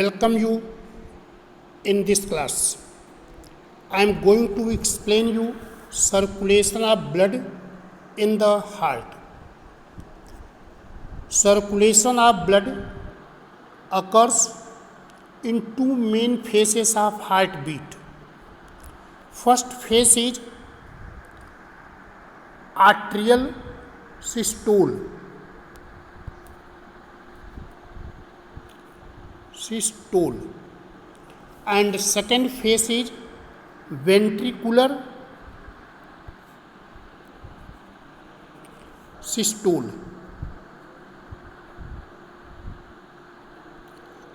welcome you in this class. I am going to explain you circulation of blood in the heart. Circulation of blood occurs in two main phases of heartbeat. First phase is arterial systole. And second phase is ventricular systole.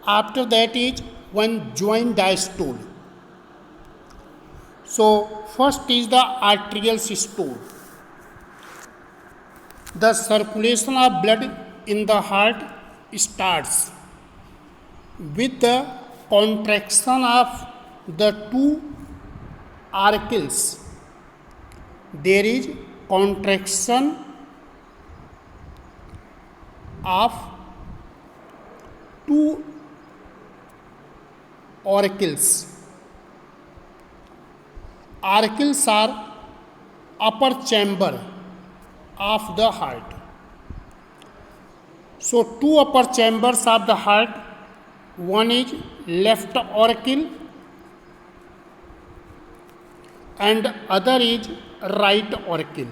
After that is one joint diastole. So first is the arterial systole. The circulation of blood in the heart starts with the contraction of the two auricles. There is contraction of two auricles. Auricles are upper chamber of the heart. So two upper chambers of the heart, one is left auricle and other is right auricle.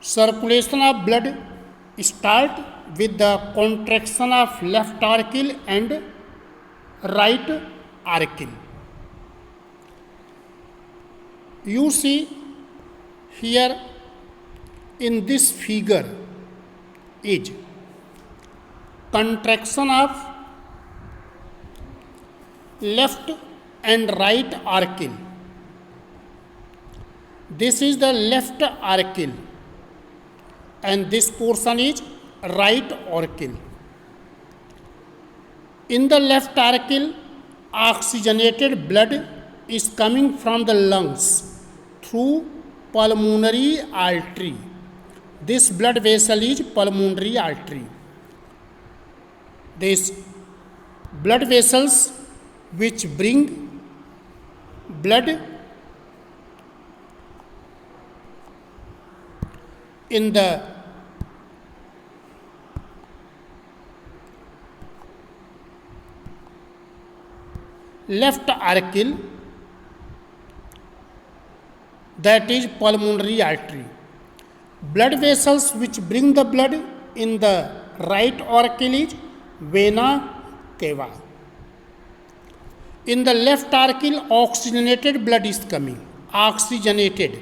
Circulation of blood start with the contraction of left auricle and right auricle. You see here in this figure is contraction of left and right auricle. This is the left auricle and this portion is right auricle. In the left auricle, oxygenated blood is coming from the lungs through pulmonary artery. This blood vessel is pulmonary artery. These blood vessels which bring blood in the left auricle, that is pulmonary artery. Blood vessels which bring the blood in the right auricle is vena cava. In the left auricle, oxygenated blood is coming, oxygenated.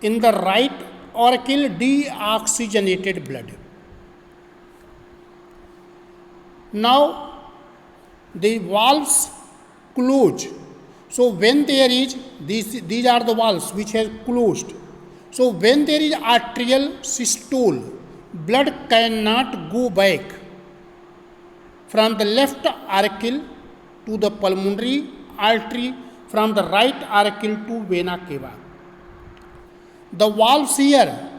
In the right auricle, deoxygenated blood. Now the valves close. So when there is, these are the valves which have closed. So when there is arterial systole, blood cannot go back from the left auricle to the pulmonary artery, from the right auricle to vena cava. The valves here,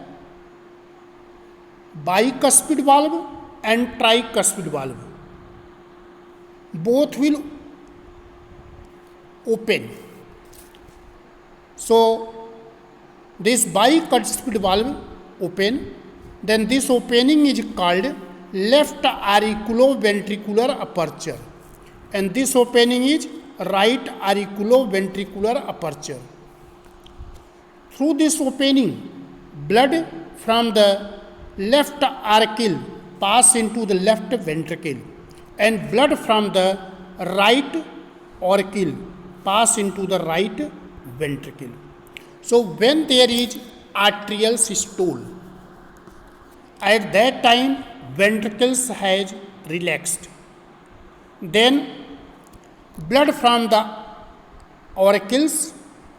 bicuspid valve and tricuspid valve, both will open. So this bicuspid valve open, then this opening is called left auriculoventricular aperture and this opening is right auriculoventricular aperture. Through this opening, blood from the left auricle pass into the left ventricle and blood from the right auricle pass into the right ventricle. So when there is arterial systole, at that time ventricles has relaxed. Then blood from the auricles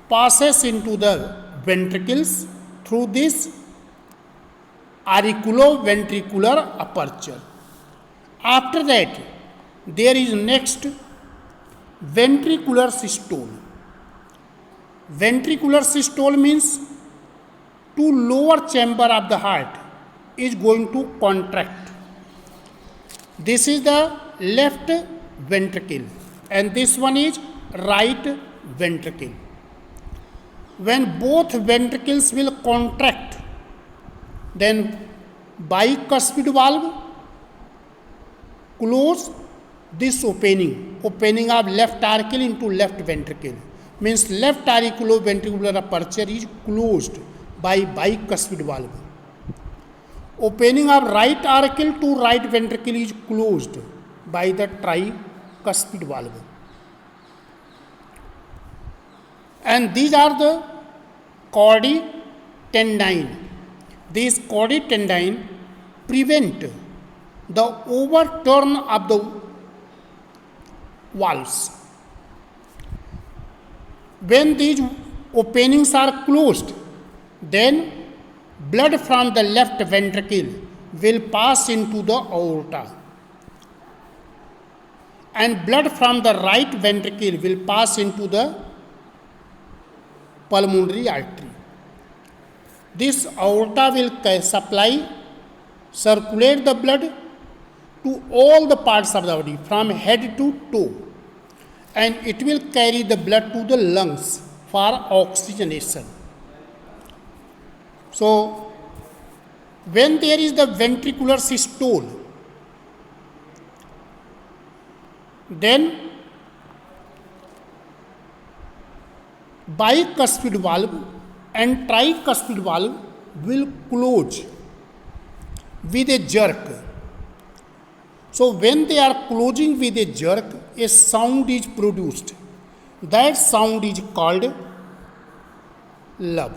passes into the ventricles through this auriculoventricular aperture. After that, there is next ventricular systole. Ventricular systole means to lower chamber of the heart is going to contract. This is the left ventricle and this one is right ventricle. When both ventricles will contract, then bicuspid valve close this opening of left auricle into left ventricle, means left auriculoventricular aperture is closed by bicuspid valve. Opening of right auricle to right ventricle is closed by the tricuspid valve. And these are the chordae tendineae. These chordae tendineae prevent the overturn of the valves. When these openings are closed, then blood from the left ventricle will pass into the aorta and blood from the right ventricle will pass into the pulmonary artery. This aorta will circulate the blood to all the parts of the body from head to toe, and it will carry the blood to the lungs for oxygenation. So, when there is the ventricular systole, then bicuspid valve and tricuspid valve will close with a jerk. So when they are closing with a jerk, a sound is produced. That sound is called love.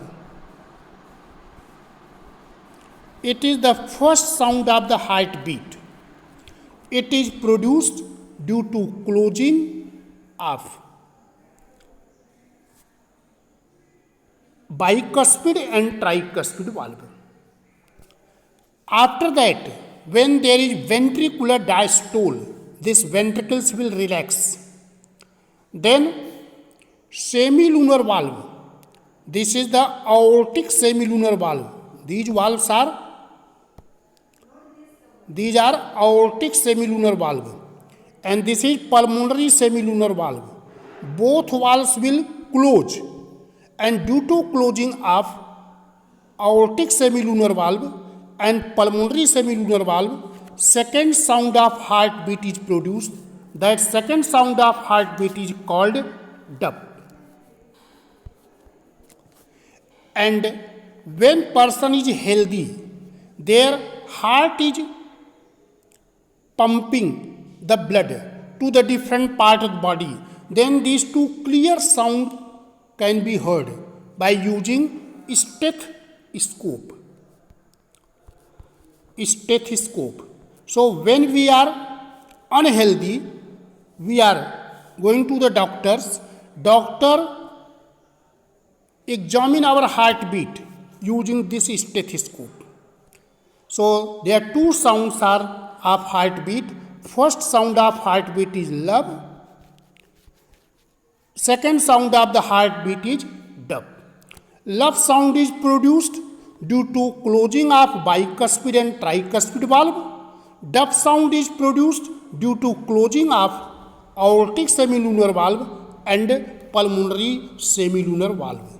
It is the first sound of the heartbeat. It is produced due to closing of bicuspid and tricuspid valve. After that, when there is ventricular diastole, these ventricles will relax. Then semilunar valve. This is the aortic semilunar valve. These are aortic semilunar valve, and this is pulmonary semilunar valve. Both valves will close, and due to closing of aortic semilunar valve and pulmonary semilunar valve, second sound of heartbeat is produced. That second sound of heartbeat is called dub. And when person is healthy, their heart is pumping the blood to the different part of the body. Then these two clear sound can be heard by using stethoscope. So when we are unhealthy, we are going to the doctors. Doctor examine our heartbeat using this stethoscope. So there are two sounds are of heartbeat. First sound of heartbeat is love. Second sound of the heartbeat is dub. Love sound is produced due to closing of bicuspid and tricuspid valve. Dub sound is produced due to closing of aortic semilunar valve and pulmonary semilunar valve.